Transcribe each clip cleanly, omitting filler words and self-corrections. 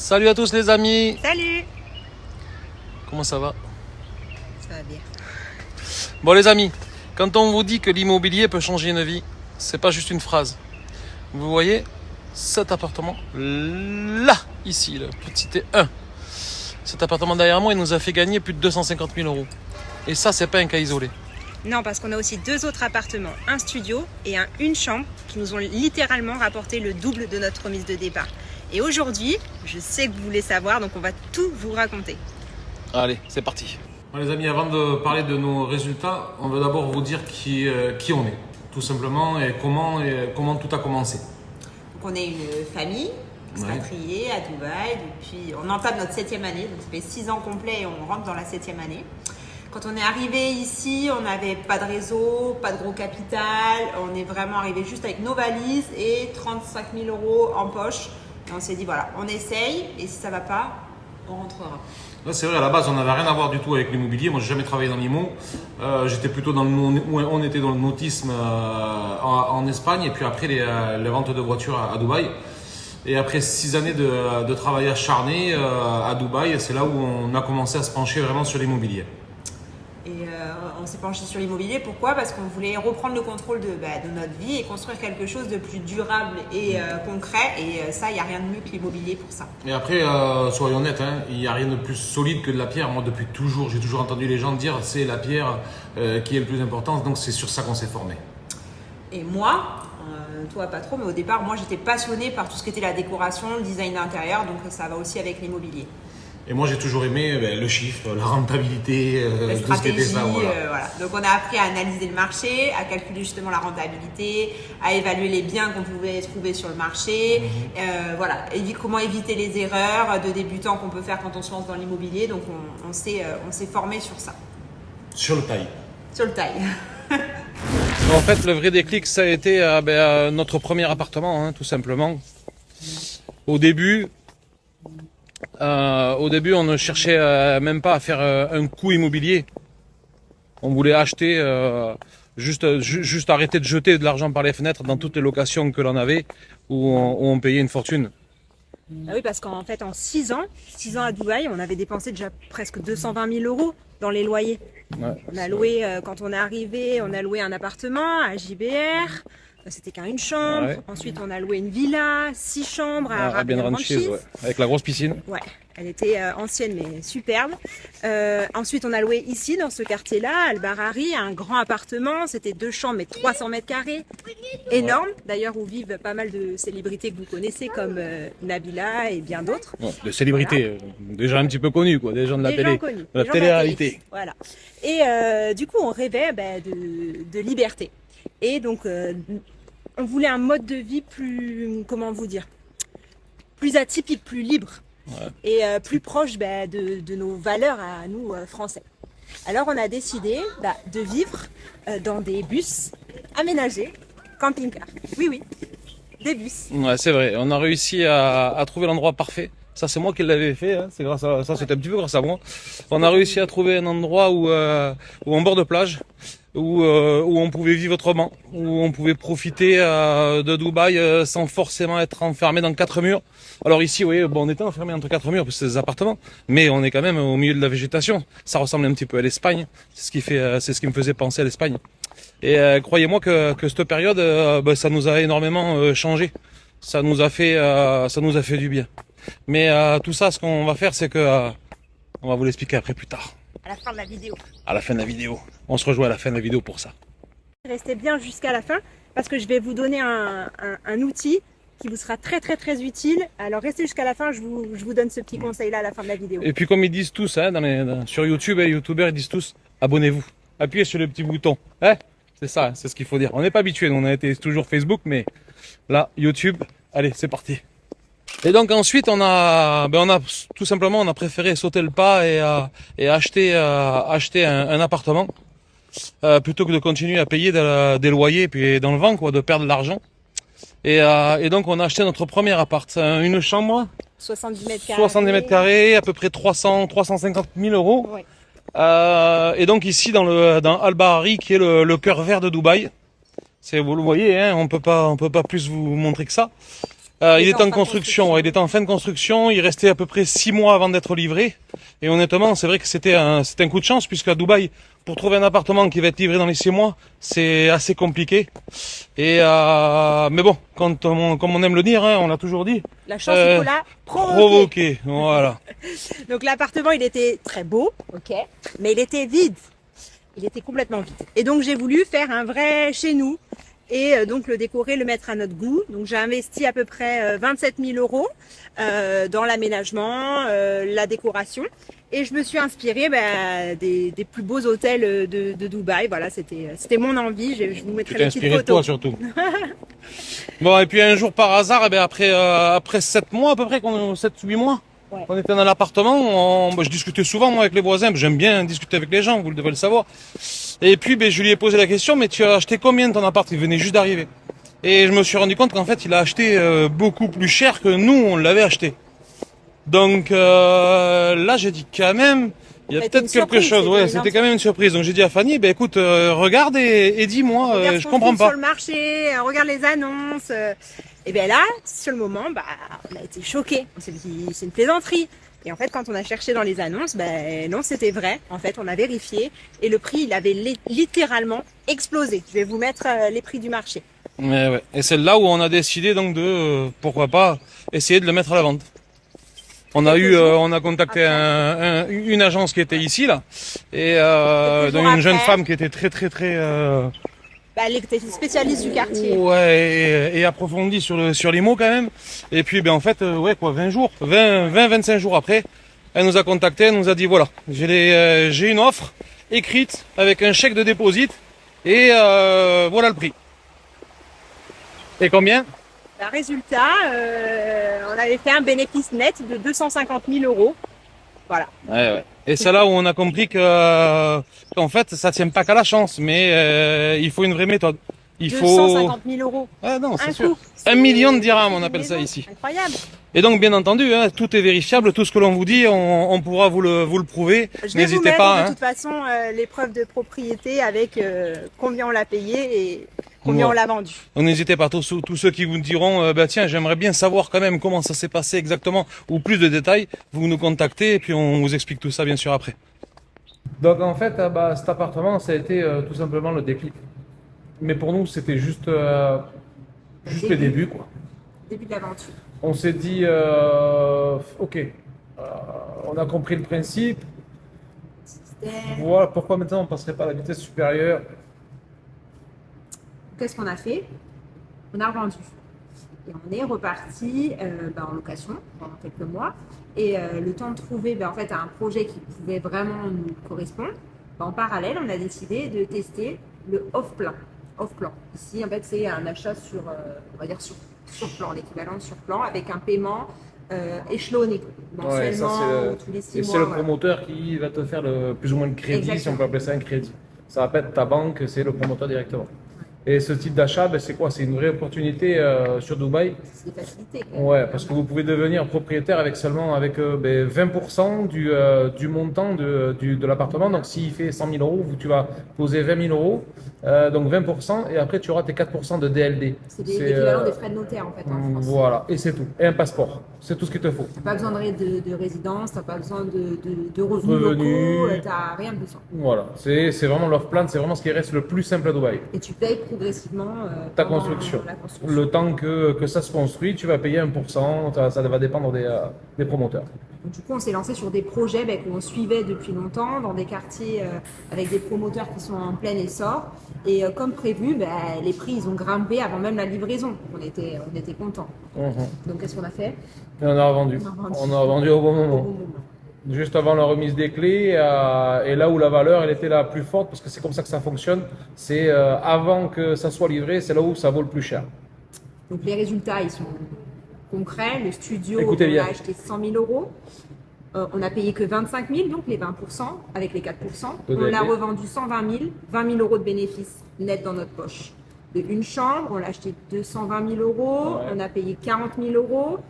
Salut à tous les amis. Salut. Comment ça va? Ça va bien. Bon les amis, quand on vous dit que l'immobilier peut changer une vie, c'est pas juste une phrase. Vous voyez cet appartement là, ici, le petit T1. Cet appartement derrière moi, il nous a fait gagner plus de 250 000 euros. Et ça, c'est pas un cas isolé. Non, parce qu'on a aussi deux autres appartements, un studio et une chambre qui nous ont littéralement rapporté le double de notre remise de départ. Et aujourd'hui, je sais que vous voulez savoir, donc on va tout vous raconter. Allez, c'est parti. Bon, les amis, avant de parler de nos résultats, on veut d'abord vous dire qui on est, tout simplement, et comment tout a commencé. Donc on est une famille expatriée à Dubaï, depuis on entame notre 7e année, donc ça fait 6 ans complets et on rentre dans la 7e année. Quand on est arrivé ici, on n'avait pas de réseau, pas de gros capital, on est vraiment arrivé juste avec nos valises et 35 000 euros en poche. Et on s'est dit voilà, on essaye et si ça va pas, on rentrera. C'est vrai, à la base, on n'avait rien à voir du tout avec l'immobilier. Moi, j'ai jamais travaillé dans l'IMO. J'étais plutôt on était dans le nautisme en Espagne, et puis après les ventes de voitures à Dubaï. Et après 6 années de travail acharné à Dubaï, c'est là où on a commencé à se pencher vraiment sur l'immobilier. Et on s'est penché sur l'immobilier. Pourquoi? Parce qu'on voulait reprendre le contrôle de notre vie et construire quelque chose de plus durable et concret. Et ça, il n'y a rien de mieux que l'immobilier pour ça. Et après, soyons honnêtes, hein, il n'y a rien de plus solide que de la pierre. Moi, depuis toujours, j'ai toujours entendu les gens dire c'est la pierre qui est le plus important. Donc, c'est sur ça qu'on s'est formé. Et moi, toi pas trop, mais au départ, moi j'étais passionnée par tout ce qui était la décoration, le design d'intérieur. Donc ça va aussi avec l'immobilier. Et moi, j'ai toujours aimé le chiffre, la rentabilité, la tout ce qui était ça. Voilà. Voilà. Donc, on a appris à analyser le marché, à calculer justement la rentabilité, à évaluer les biens qu'on pouvait trouver sur le marché. Voilà. Comment éviter les erreurs de débutants qu'on peut faire quand on se lance dans l'immobilier. Donc, on s'est formé sur ça. Sur le taille. Sur le taille. En fait, le vrai déclic, ça a été notre premier appartement, hein, tout simplement. Au début, on ne cherchait même pas à faire un coût immobilier. On voulait acheter, juste arrêter de jeter de l'argent par les fenêtres dans toutes les locations que l'on avait, où on payait une fortune. Ah oui, parce qu'en fait, en 6 ans à Dubaï, on avait dépensé déjà presque 220 000 euros dans les loyers. Ouais, on a loué, quand on est arrivé, on a loué un appartement à JBR. C'était qu'une chambre. Ouais. Ensuite, on a loué une villa, 6 chambres à Arabian Ranches, ouais. Avec la grosse piscine. Ouais, elle était ancienne mais superbe. Ensuite, on a loué ici, dans ce quartier-là, Al Barari, un grand appartement. C'était 2 chambres mais 300 mètres carrés. Énorme. D'ailleurs, où vivent pas mal de célébrités que vous connaissez, comme Nabila et bien d'autres. Ouais, de célébrités, voilà. Déjà un petit peu connues, quoi, des gens de la télé. Connus, de la télé-réalité. Voilà. Et du coup, on rêvait de liberté. Et donc, on voulait un mode de vie plus, comment vous dire, plus atypique, plus libre, ouais. Et plus proche de nos valeurs à nous, Français. Alors, on a décidé de vivre dans des bus aménagés, camping-car. Oui, des bus. Ouais, c'est vrai. On a réussi à trouver l'endroit parfait. Ça, c'est moi qui l'avais fait. Hein. C'est grâce à ça, c'était un petit peu grâce à moi. On a réussi à trouver un endroit où en bord de plage, où on pouvait vivre autrement, où on pouvait profiter de Dubaï sans forcément être enfermé dans 4 murs. Alors ici, oui, bon, on était enfermé entre 4 murs parce que c'est des appartements, mais on est quand même au milieu de la végétation. Ça ressemble un petit peu à l'Espagne. C'est ce qui me faisait penser à l'Espagne. Et croyez-moi que cette période, ça nous a énormément changé. Ça nous a fait du bien. Mais tout ça, ce qu'on va faire, c'est que on va vous l'expliquer après plus tard. À la fin de la vidéo. À la fin de la vidéo. On se rejoint à la fin de la vidéo pour ça. Restez bien jusqu'à la fin parce que je vais vous donner un outil qui vous sera très très très utile. Alors restez jusqu'à la fin, je vous donne ce petit conseil là à la fin de la vidéo. Et puis comme ils disent tous, hein, sur YouTube, les youtubeurs ils disent tous, abonnez-vous. Appuyez sur le petit bouton. Hein, c'est ça, c'est ce qu'il faut dire. On n'est pas habitué, on a été toujours Facebook, mais là, YouTube, allez, c'est parti. Et donc ensuite on a tout simplement on a préféré sauter le pas et acheter un appartement plutôt que de continuer à payer des loyers puis dans le vent quoi, de perdre de l'argent. Et donc on a acheté notre premier appart, une chambre 70 mètres carrés. 70 mètres carrés, à peu près 350 000 euros. Ouais. Et donc ici dans Al Barari qui est le cœur vert de Dubaï. Vous le voyez, hein, on peut pas plus vous montrer que ça. Il était en construction, ouais, il était en fin de construction, il restait à peu près 6 mois avant d'être livré. Et honnêtement, c'est vrai que c'était un coup de chance, puisqu'à Dubaï, pour trouver un appartement qui va être livré dans les 6 mois, c'est assez compliqué. Et mais bon, comme on aime le dire, hein, on l'a toujours dit. La chance, il faut la provoquer. Voilà. Donc l'appartement, il était très beau, ok, mais il était vide. Il était complètement vide. Et donc j'ai voulu faire un vrai chez nous. Et donc le décorer, le mettre à notre goût. Donc j'ai investi à peu près 27 000 euros dans l'aménagement, la décoration. Et je me suis inspirée des plus beaux hôtels de Dubaï. Voilà, c'était mon envie. Je vous mettrai les petites photos. De toi surtout. Bon, et puis un jour par hasard, eh bien, après 7 mois à peu près, 7-8 mois, ouais. On était dans l'appartement, je discutais souvent moi avec les voisins, j'aime bien discuter avec les gens, vous le devez le savoir. Et puis je lui ai posé la question, mais tu as acheté combien ton appart? Il venait juste d'arriver. Et je me suis rendu compte qu'en fait il a acheté beaucoup plus cher que nous on l'avait acheté. Donc là j'ai dit quand même, il y a peut-être quelque chose, ouais, c'était quand même une surprise. Donc j'ai dit à Fanny, écoute, regarde et dis-moi, je comprends pas. Sur le marché, regarde les annonces. Et bien là, sur le moment, on a été choqués. On s'est dit, c'est une plaisanterie. Et en fait, quand on a cherché dans les annonces, non, c'était vrai. En fait, on a vérifié et le prix, il avait littéralement explosé. Je vais vous mettre les prix du marché. Mais ouais. Et c'est là où on a décidé donc de, pourquoi pas, essayer de le mettre à la vente. On a contacté une agence qui était ici là, et donc une jeune femme qui était très elle était spécialiste du quartier. Ouais, et approfondie sur les mots quand même. Et puis en fait, 25 jours après, elle nous a contacté, elle nous a dit voilà, j'ai une offre écrite avec un chèque de dépôt et voilà le prix. Et combien? Résultat, on avait fait un bénéfice net de 250 000 euros. Voilà. Ouais. Et c'est là où on a compris qu'en fait, ça tient pas qu'à la chance, mais il faut une vraie méthode. 250 000 euros. Ah non, c'est sûr. 1 million de dirhams, on appelle ça ici. Incroyable. Et donc, bien entendu, tout est vérifiable, tout ce que l'on vous dit, on pourra vous le prouver. N'hésitez pas. De toute façon, les preuves de propriété avec combien on l'a payé et combien on l'a vendu. Donc n'hésitez pas, tous ceux qui vous diront, tiens, j'aimerais bien savoir quand même comment ça s'est passé exactement, ou plus de détails, vous nous contactez et puis on vous explique tout ça bien sûr après. Donc en fait, cet appartement, ça a été tout simplement le déclic. Mais pour nous, c'était juste le début, quoi. Début de l'aventure. On s'est dit, ok, on a compris le principe. Voilà pourquoi maintenant on passerait pas à la vitesse supérieure. Qu'est-ce qu'on a fait? On a revendu. Et on est reparti en location pendant quelques mois. Et le temps de trouver en fait, un projet qui pouvait vraiment nous correspondre, en parallèle, on a décidé de tester le off-plan. Ici, en fait, c'est un achat on va dire sur plan, l'équivalent de sur plan, avec un paiement échelonné, mensuellement, tous les 6 mois. Et c'est le promoteur qui va te faire plus ou moins le crédit, exactement. Si on peut appeler ça un crédit. Ça va pas être ta banque, c'est le promoteur directement. Et ce type d'achat, c'est quoi? C'est une vraie opportunité sur Dubaï. C'est des facilités. Ouais, parce que vous pouvez devenir propriétaire avec seulement 20% du montant de l'appartement. Donc s'il fait 100 000 euros, tu vas poser 20 000 euros, donc 20%, et après tu auras tes 4% de DLD. C'est l'équivalent des frais de notaire en fait en France. Voilà, et c'est tout. Et un passeport, c'est tout ce qu'il te faut. Tu n'as pas besoin de résidence, tu n'as pas besoin de revenus locaux, tu n'as rien besoin. Voilà, c'est vraiment l'off-plan, c'est vraiment ce qui reste le plus simple à Dubaï. Et tu payes progressivement ta construction. Le temps que ça se construit, tu vas payer 1%, ça va dépendre des promoteurs. Donc, du coup, on s'est lancé sur des projets qu'on suivait depuis longtemps, dans des quartiers avec des promoteurs qui sont en plein essor. Et comme prévu, les prix ils ont grimpé avant même la livraison. On était contents. Donc qu'est-ce qu'on a fait? Et on a revendu. On a revendu au bon moment. Juste avant la remise des clés, et là où la valeur elle était la plus forte, parce que c'est comme ça que ça fonctionne, c'est avant que ça soit livré, c'est là où ça vaut le plus cher. Donc les résultats ils sont concrets. Le studio, on a acheté 100 000 euros. On a payé que 25 000, donc les 20% avec les 4%. On l'a revendu 120 000, 20 000 euros de bénéfices net dans notre poche. Une chambre, on l'a acheté 220 000 euros, on a payé 40 000 euros.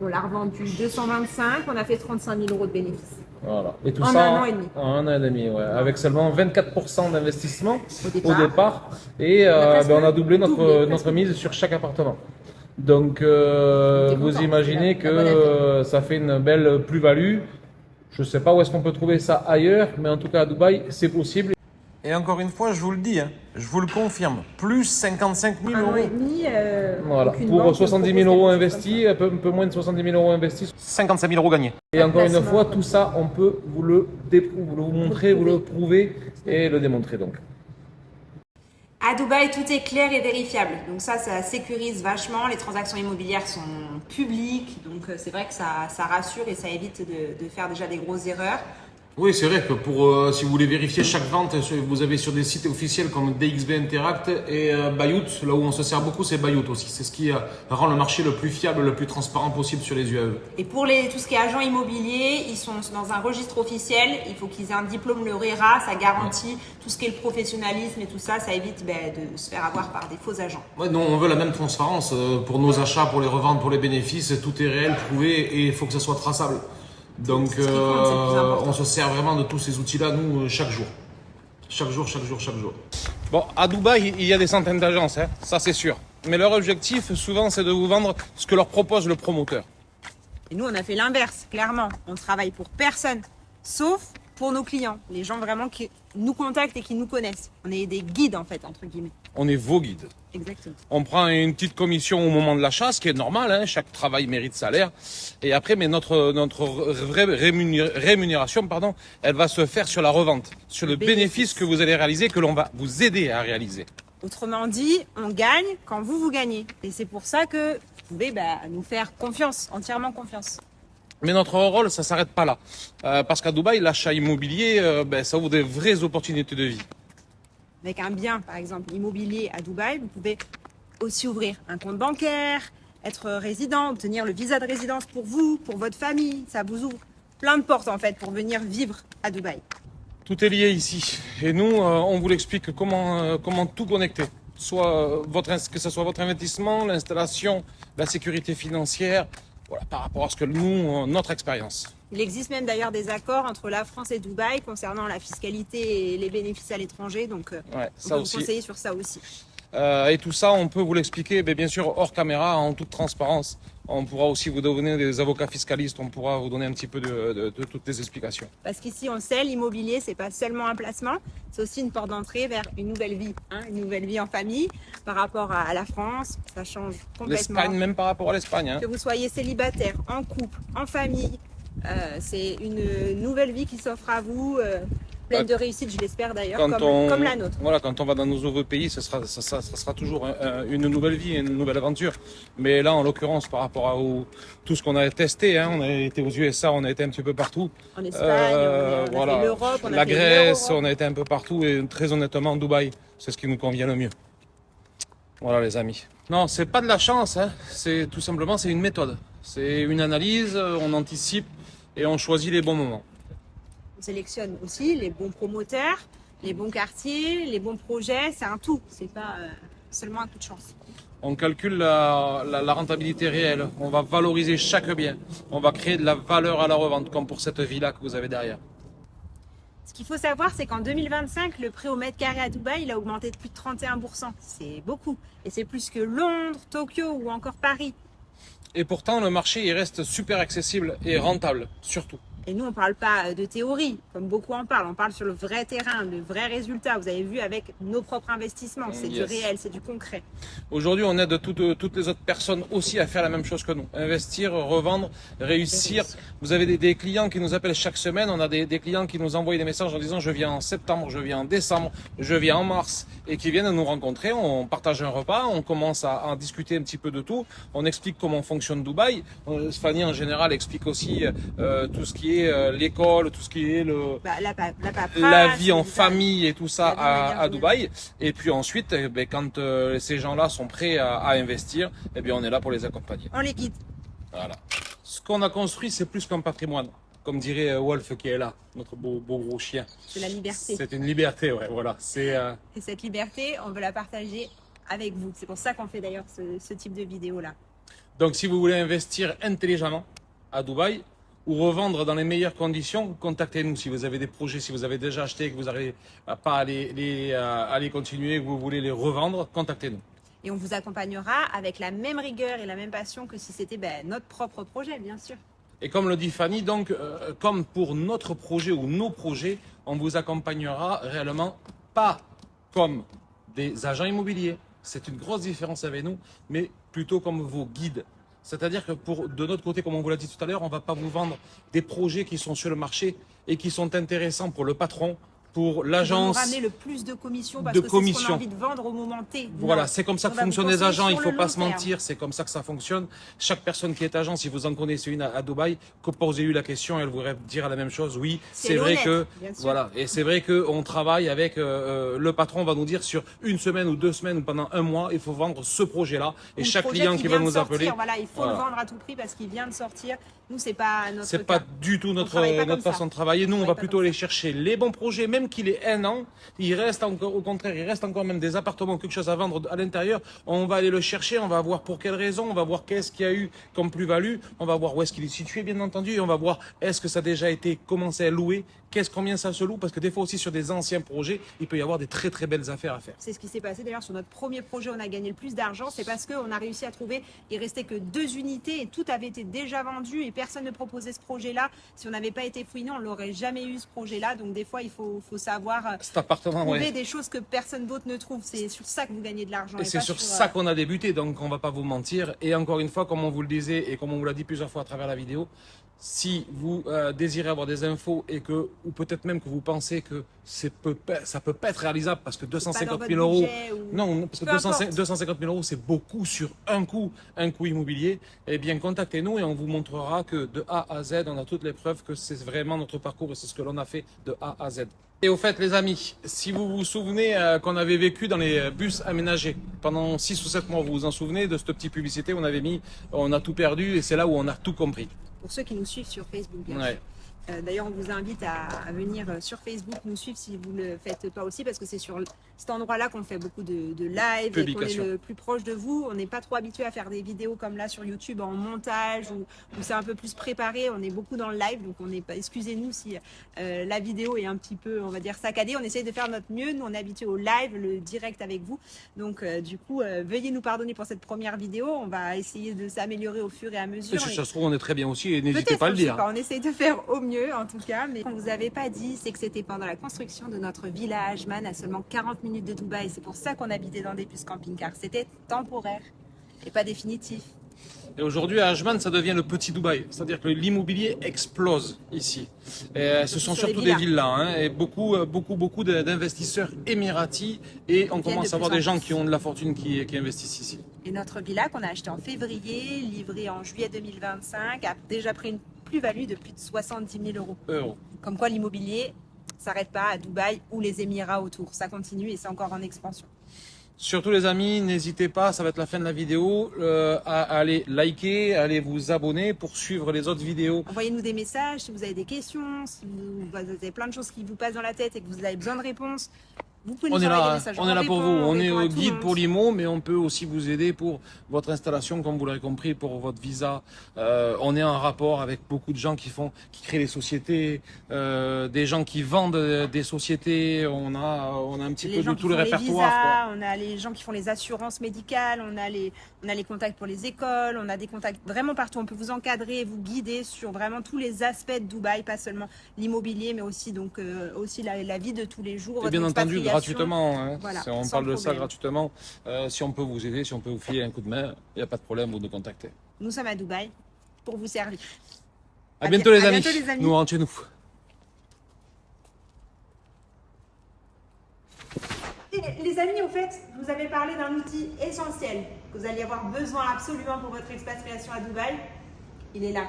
On l'a revendu 225, on a fait 35 000 euros de bénéfices. Voilà. Et tout en ça un an et demi. En un an et demi, ouais. Avec seulement 24% d'investissement au départ. Et on a doublé notre mise sur chaque appartement. Donc, T'es vous content, imaginez c'est la bonne que ça fait une belle plus-value. Je ne sais pas où est-ce qu'on peut trouver ça ailleurs, mais en tout cas à Dubaï, c'est possible. Et encore une fois, je vous le dis, hein, je vous le confirme, plus 55 000 Un an et euros. demi, Voilà, aucune pour banque ne 70 000 propose euros quelque chose comme investis, un peu moins de 70 000 euros investis, 55 000 euros gagnés. Et Un encore une placement. fois, tout ça, on peut vous le montrer, vous le prouver et le démontrer donc. À Dubaï, tout est clair et vérifiable. Donc ça sécurise vachement. Les transactions immobilières sont publiques. Donc c'est vrai que ça rassure et ça évite de faire déjà des grosses erreurs. Oui, c'est vrai que pour si vous voulez vérifier chaque vente, vous avez sur des sites officiels comme DXB Interact et Bayout, là où on se sert beaucoup, c'est Bayout aussi. C'est ce qui rend le marché le plus fiable, le plus transparent possible sur les UAE. Et pour tout ce qui est agent immobilier, ils sont dans un registre officiel. Il faut qu'ils aient un diplôme, le RERA, ça garantit tout ce qui est le professionnalisme et tout ça. Ça évite de se faire avoir par des faux agents. Ouais, non, on veut la même transparence pour nos achats, pour les reventes, pour les bénéfices. Tout est réel, prouvé et il faut que ça soit traçable. Donc, C'est ce qui compte, c'est le plus important. on se sert vraiment de tous ces outils-là, nous, chaque jour. Chaque jour, chaque jour, chaque jour. Bon, à Dubaï, il y a des centaines d'agences, hein, ça c'est sûr. Mais leur objectif, souvent, c'est de vous vendre ce que leur propose le promoteur. Et nous, on a fait l'inverse, clairement. On travaille pour personne, sauf pour nos clients. Les gens vraiment qui nous contactent et qui nous connaissent. On est des guides, en fait, entre guillemets. On est vos guides. Exactement. On prend une petite commission au moment de l'achat, ce qui est normal, hein, chaque travail mérite salaire. Et après, mais notre vraie rémunération, pardon, elle va se faire sur la revente, sur le bénéfice que vous allez réaliser, que l'on va vous aider à réaliser. Autrement dit, on gagne quand vous gagnez. Et c'est pour ça que vous pouvez nous faire confiance, entièrement confiance. Mais notre rôle, ça s'arrête pas là. Parce qu'à Dubaï, l'achat immobilier, ça ouvre des vraies opportunités de vie. Avec un bien, par exemple, immobilier à Dubaï, vous pouvez aussi ouvrir un compte bancaire, être résident, obtenir le visa de résidence pour vous, pour votre famille. Ça vous ouvre plein de portes, en fait, pour venir vivre à Dubaï. Tout est lié ici. Et nous, on vous l'explique comment tout connecter. Que ce soit votre investissement, l'installation, la sécurité financière, voilà, par rapport à ce que nous, notre expérience. Il existe même d'ailleurs des accords entre la France et Dubaï concernant la fiscalité et les bénéfices à l'étranger. Donc, Ouais, on peut vous conseiller sur ça aussi. Et tout ça, on peut vous l'expliquer, bien sûr, hors caméra, en toute transparence. On pourra aussi vous donner des avocats fiscalistes, on pourra vous donner un petit peu de toutes les explications. Parce qu'ici, on le sait, l'immobilier, c'est pas seulement un placement, c'est aussi une porte d'entrée vers une nouvelle vie, une nouvelle vie en famille. Par rapport à la France, ça change complètement. L'Espagne, même par rapport à l'Espagne. Hein. Que vous soyez célibataire, en couple, en famille, c'est une nouvelle vie qui s'offre à vous. Pleine de réussite, je l'espère d'ailleurs, comme la nôtre. Voilà, quand on va dans nos nouveaux pays, ça sera toujours une nouvelle vie, une nouvelle aventure. Mais là, en l'occurrence, par rapport à tout ce qu'on a testé, hein, on a été aux USA, on a été un petit peu partout. En Espagne, on a fait l'Europe, on a la fait Grèce, on a été un peu partout et très honnêtement, Dubaï, c'est ce qui nous convient le mieux. Voilà les amis. Non, c'est pas de la chance, hein. C'est tout simplement c'est une méthode. C'est une analyse, on anticipe et on choisit les bons moments. On sélectionne aussi les bons promoteurs, les bons quartiers, les bons projets. C'est un tout. C'est pas seulement un coup de chance. On calcule la rentabilité réelle. On va valoriser chaque bien. On va créer de la valeur à la revente, comme pour cette villa que vous avez derrière. Ce qu'il faut savoir, c'est qu'en 2025, le prix au mètre carré à Dubaï, il a augmenté de plus de 31%. C'est beaucoup. Et c'est plus que Londres, Tokyo ou encore Paris. Et pourtant, le marché il reste super accessible et rentable, surtout. Et nous, on ne parle pas de théorie, comme beaucoup en parlent. On parle sur le vrai terrain, de vrais résultats. Vous avez vu avec nos propres investissements. C'est du réel, c'est du concret. Aujourd'hui, on aide toutes les autres personnes aussi à faire la même chose que nous. Investir, revendre, réussir. Vous avez des clients qui nous appellent chaque semaine. On a des clients qui nous envoient des messages en disant « je viens en septembre, je viens en décembre, je viens en mars » et qui viennent nous rencontrer. On partage un repas, on commence à en discuter un petit peu de tout. On explique comment fonctionne Dubaï. Fanny, en général, explique aussi tout ce qui est l'école, tout ce qui est la vie en famille et tout ça à Dubaï. Et puis ensuite, quand ces gens-là sont prêts à investir, on est là pour les accompagner. On les guide. Voilà. Ce qu'on a construit, c'est plus qu'un patrimoine. Comme dirait Wolf qui est là, notre beau gros chien. C'est la liberté. C'est une liberté, ouais, voilà. Et cette liberté, on veut la partager avec vous. C'est pour ça qu'on fait d'ailleurs ce type de vidéo-là. Donc si vous voulez investir intelligemment à Dubaï, ou revendre dans les meilleures conditions, contactez-nous. Si vous avez des projets, si vous avez déjà acheté et que vous n'arrivez pas à les continuer, que vous voulez les revendre, contactez-nous. Et on vous accompagnera avec la même rigueur et la même passion que si c'était notre propre projet, bien sûr. Et comme le dit Fanny, donc, comme pour notre projet ou nos projets, on vous accompagnera réellement pas comme des agents immobiliers. C'est une grosse différence avec nous, mais plutôt comme vos guides. C'est-à-dire que de notre côté, comme on vous l'a dit tout à l'heure, on ne va pas vous vendre des projets qui sont sur le marché et qui sont intéressants pour le patron, pour l'agence. Nous ramener le plus de commissions parce que c'est ce qu'on a envie de vendre au moment T. Voilà, c'est comme ça que fonctionnent les agents, il ne faut pas se mentir, c'est comme ça que ça fonctionne. Chaque personne qui est agent, si vous en connaissez une à Dubaï, que posez-lui la question, elle voudrait dire la même chose. Oui, c'est vrai que voilà, et c'est vrai qu'on travaille avec le patron va nous dire sur une semaine ou 2 semaines ou pendant un mois, il faut vendre ce projet-là. Et chaque client qui va nous appeler, voilà, il faut le vendre à tout prix parce qu'il vient de sortir. Nous, c'est pas notre. C'est pas du tout notre façon de travailler. Nous, on va plutôt aller chercher les bons projets, même qu'il ait 1 an. Il reste encore, au contraire, il reste encore même des appartements, quelque chose à vendre à l'intérieur. On va aller le chercher, on va voir pour quelle raison, on va voir qu'est-ce qu'il y a eu comme plus-value, on va voir où est-ce qu'il est situé, bien entendu, et on va voir est-ce que ça a déjà été commencé à louer, combien ça se loue, parce que des fois aussi sur des anciens projets, il peut y avoir des très très belles affaires à faire. C'est ce qui s'est passé d'ailleurs sur notre premier projet, on a gagné le plus d'argent, c'est parce qu'on a réussi à trouver, il restait que 2 unités et tout avait été déjà vendu et personne ne proposait ce projet-là. Si on n'avait pas été fouiné, on l'aurait jamais eu ce projet-là. Donc des fois, il faut savoir trouver des choses que personne d'autre ne trouve. C'est sur ça que vous gagnez de l'argent. Et c'est sur ça qu'on a débuté, donc on va pas vous mentir. Et encore une fois, comme on vous le disait et comme on vous l'a dit plusieurs fois à travers la vidéo, si vous désirez avoir des infos et que, ou peut-être même que vous pensez que ça peut pas être réalisable parce que 250 000 euros, non, parce que 250 000 euros c'est beaucoup sur un coup immobilier, eh bien contactez-nous et on vous montrera que de A à Z, on a toutes les preuves que c'est vraiment notre parcours et c'est ce que l'on a fait de A à Z. Et au fait, les amis, si vous vous souvenez qu'on avait vécu dans les bus aménagés pendant 6 ou 7 mois, vous vous en souvenez de cette petite publicité, on a tout perdu et c'est là où on a tout compris. Pour ceux qui nous suivent sur Facebook, bien sûr. D'ailleurs, on vous invite à venir sur Facebook nous suivre si vous ne le faites pas aussi, parce que c'est sur cet endroit-là qu'on fait beaucoup de live et qu'on est le plus proche de vous. On n'est pas trop habitué à faire des vidéos comme là sur YouTube en montage où c'est un peu plus préparé. On est beaucoup dans le live, donc excusez-nous si la vidéo est un petit peu, on va dire, saccadée. On essaye de faire notre mieux. Nous, on est habitué au live, le direct avec vous. Donc, du coup, veuillez nous pardonner pour cette première vidéo. On va essayer de s'améliorer au fur et à mesure. Et si ça se trouve, on est très bien aussi et n'hésitez pas à le dire. On essaye de faire au mieux en tout cas, mais ce qu'on vous avait pas dit, c'est que c'était pendant la construction de notre villa Ajman à seulement 40 minutes de Dubaï. C'est pour ça qu'on habitait dans des bus camping-car. C'était temporaire et pas définitif. Et aujourd'hui, à Ajman, ça devient le petit Dubaï. C'est-à-dire que l'immobilier explose ici. Et ce sont surtout des villas, et beaucoup d'investisseurs émiratis. Et on commence à avoir des gens qui ont de la fortune qui investissent ici. Et notre villa qu'on a acheté en février, livré en juillet 2025, a déjà pris une plus-value de plus de 70 000 euros. Comme quoi l'immobilier ne s'arrête pas à Dubaï ou les Émirats autour. Ça continue et c'est encore en expansion. Surtout les amis, n'hésitez pas, ça va être la fin de la vidéo, à aller liker, à aller vous abonner pour suivre les autres vidéos. Envoyez-nous des messages si vous avez des questions, si vous avez plein de choses qui vous passent dans la tête et que vous avez besoin de réponses. Vous pouvez nous envoyer des messages. On est là pour vous. On est au guide pour l'IMO, mais on peut aussi vous aider pour votre installation, comme vous l'avez compris, pour votre visa. On est en rapport avec beaucoup de gens qui créent des sociétés, des gens qui vendent des sociétés. On a un petit peu de tout le répertoire. On a les gens qui font les assurances médicales, on a les contacts pour les écoles, on a des contacts vraiment partout. On peut vous encadrer, vous guider sur vraiment tous les aspects de Dubaï, pas seulement l'immobilier, mais aussi aussi la vie de tous les jours. Et bien entendu, gratuitement, hein. Voilà, on parle de ça gratuitement. Si on peut vous aider, si on peut vous filer un coup de main, il n'y a pas de problème, vous nous contactez. Nous sommes à Dubaï pour vous servir. À bientôt les amis. Nous rentrons chez nous. Les amis, au fait, je vous avais parlé d'un outil essentiel que vous allez avoir besoin absolument pour votre expatriation à Dubaï. Il est là.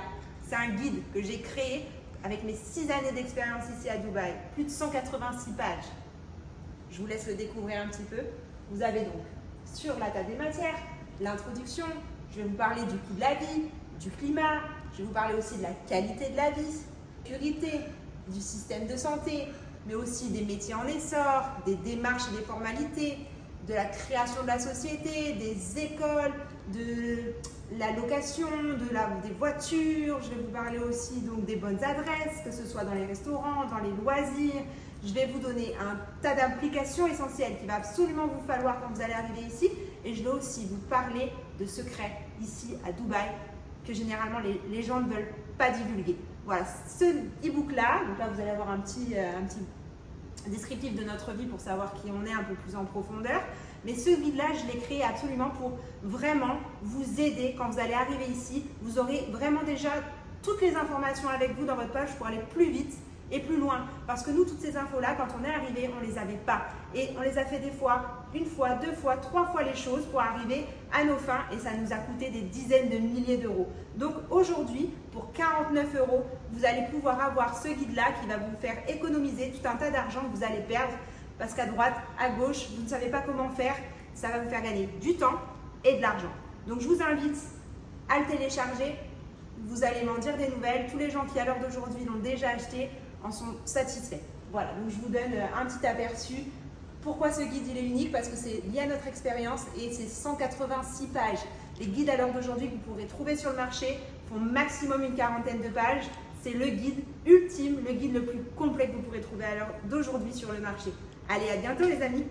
C'est un guide que j'ai créé avec mes 6 années d'expérience ici à Dubaï. Plus de 186 pages. Je vous laisse le découvrir un petit peu. Vous avez donc sur la table des matières, l'introduction, je vais vous parler du coût de la vie, du climat, je vais vous parler aussi de la qualité de la vie, sécurité, du système de santé, mais aussi des métiers en essor, des démarches et des formalités, de la création de la société, des écoles, de la location, des voitures. Je vais vous parler aussi donc des bonnes adresses, que ce soit dans les restaurants, dans les loisirs. Je vais vous donner un tas d'applications essentielles qu'il va absolument vous falloir quand vous allez arriver ici et je vais aussi vous parler de secrets ici à Dubaï que généralement les gens ne veulent pas divulguer. Voilà, ce e-book là, donc là vous allez avoir un petit descriptif de notre vie pour savoir qui on est un peu plus en profondeur. Mais ce guide-là, je l'ai créé absolument pour vraiment vous aider quand vous allez arriver ici. Vous aurez vraiment déjà toutes les informations avec vous dans votre poche pour aller plus vite et plus loin. Parce que nous, toutes ces infos-là, quand on est arrivé, on ne les avait pas. Et on les a fait des fois, une fois, deux fois, trois fois les choses pour arriver à nos fins. Et ça nous a coûté des dizaines de milliers d'euros. Donc aujourd'hui, pour 49 €, vous allez pouvoir avoir ce guide-là qui va vous faire économiser tout un tas d'argent que vous allez perdre. Parce qu'à droite, à gauche, vous ne savez pas comment faire. Ça va vous faire gagner du temps et de l'argent. Donc je vous invite à le télécharger. Vous allez m'en dire des nouvelles. Tous les gens qui à l'heure d'aujourd'hui l'ont déjà acheté en sont satisfaits. Voilà, donc je vous donne un petit aperçu. Pourquoi ce guide il est unique? Parce que c'est lié à notre expérience et c'est 186 pages. Les guides à l'heure d'aujourd'hui que vous pourrez trouver sur le marché font maximum une quarantaine de pages. C'est le guide ultime, le guide le plus complet que vous pourrez trouver à l'heure d'aujourd'hui sur le marché. Allez, à bientôt les amis!